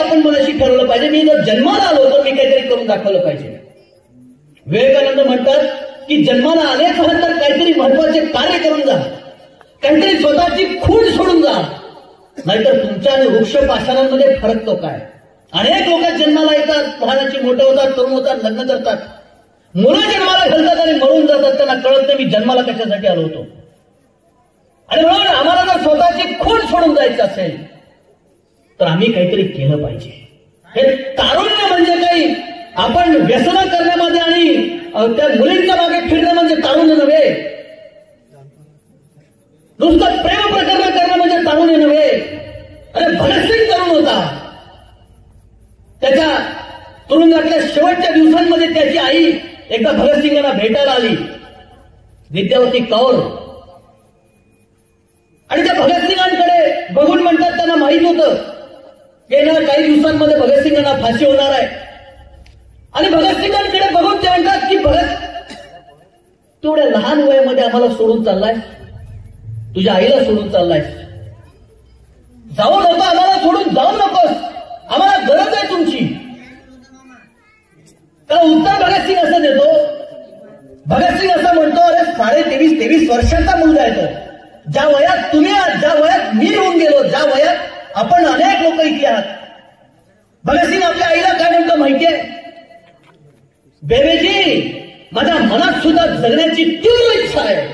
आपण मनाशी ठरवलं पाहिजे, मी जर जन्माला आलो तर मी काहीतरी करून दाखवलं पाहिजे. विवेकानंद म्हणतात की जन्माला आलेच आहात तर काहीतरी महत्वाचे कार्य करून जा, काहीतरी स्वतःची खूण सोडून जा, नाहीतर तुमच्या आणि वृक्ष पाषाणांमध्ये फरक तो काय. अनेक लोक जन्माला येतात, लहानाची मोठे होतात, तरुण होतात, लग्न करतात, मुलं जन्माला घालतात आणि मरून जातात. त्यांना कळत नाही मी जन्माला कशासाठी आलो होतो. आणि म्हणून आम्हाला जर स्वतःची खूण सोडून जायचं असेल तर आम्ही काहीतरी केलं पाहिजे. हे तारुण्य म्हणजे काही आपण व्यसन करण्यामध्ये आणि त्या मुलींच्या मागे फिरणं म्हणजे तारुण्य नव्हे. नुसतं प्रेम प्रकरण करणं म्हणजे तारुण्य नव्हे. अरे भगतसिंग तरुण होता, त्याच्या तुरुंगातल्या शेवटच्या दिवसांमध्ये त्याची आई एकदा भगतसिंगांना भेटायला आली, विद्यावती कौर. आणि त्या भगतसिंगांकडे बघून म्हणतात त्यांना माहित होतं येणाऱ्या काही दिवसांमध्ये भगतसिंगांना फाशी होणार आहे. आणि भगतसिंगांकडे बघून ते म्हणतात की भगत, तू एवढ्या लहान वयामध्ये आम्हाला सोडून चाललाय, तुझ्या आईला सोडून चाललाय, जाऊ नको, आम्हाला सोडून जाऊ नकोस, आम्हाला गरज आहे तुमची. त्याला उत्तर भगतसिंग असं देतो. भगतसिंग असं म्हणतो, अरे 23 वर्षाचा मुलगा आहे, तर ज्या वयात तुम्ही आहात, ज्या वयात मी येऊन गेलो, ज्या वयात आपण अनेक लोक इथे आहात. भगतसिंग आपल्या आईला काय म्हणतो माहितीये, बेबेजी माझ्या मनात सुद्धा जगण्याची तीव्र इच्छा आहे,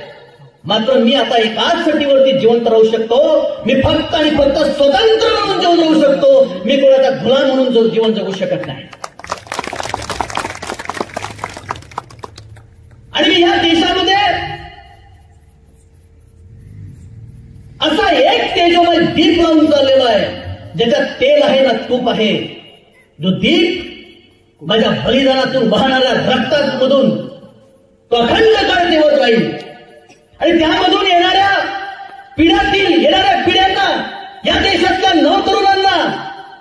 मात्र मी आता एकाच सटीवरती जिवंत राहू शकतो. मी फक्त आणि फक्त स्वतंत्र म्हणून जीवन जगू शकतो, मी कोणाचा गुलाम म्हणून जीवन जगू शकत नाही. आणि मी ह्या देशामध्ये असा एक तेजोमय दीप लावून चाललेला आहे, ज्याच्यात तेल आहे ना तूप आहे. जो दीप माझ्या बलिदानातून वाहणाऱ्या रक्तामधून तो अखंड काळ तेवत राहील. आणि त्यामधून येणाऱ्या पिढ्यांना, या देशातल्या नवतरुणांना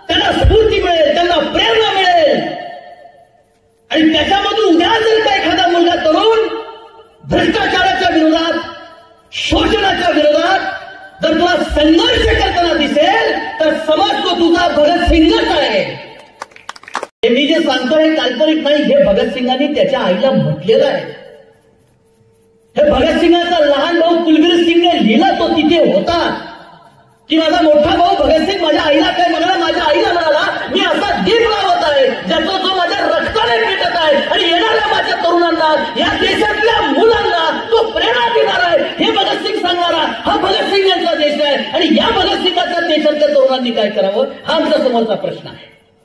त्यांना स्फूर्ती मिळेल, त्यांना प्रेरणा मिळेल. आणि त्याच्यामधून उद्या जर का एखादा मुलगा तरुण भ्रष्टाचाराच्या विरोधात, शोषणाच्या विरोधात जर तुला संघर्ष करताना दिसेल तर समज तो तुझा भगतसिंगच आहे. हे मी जे सांगतो हे काल्पनिक नाही, हे भगतसिंगांनी त्याच्या आईला म्हटलेलं आहे. हे भगतसिंगाचा लहान भाऊ कुलबीर सिंगने लिहिला, तो तिथे होता की माझा मोठा भाऊ भगतसिंग माझ्या आईला काय म्हणाला, माझ्या आईला म्हणाला मी असा दीप लावत आहे ज्याचा जो माझ्या रक्ताने पेटत आहे आणि येणाऱ्या माझ्या तरुणांना, या देशातल्या मुलांना तो प्रेरणा देणार आहे. हे भगतसिंग सांगणारा हा भगतसिंग यांचा देश आहे. आणि या भगतसिंगाच्या देशातल्या तरुणांनी काय करावं हा आमच्या समोरचा प्रश्न आहे.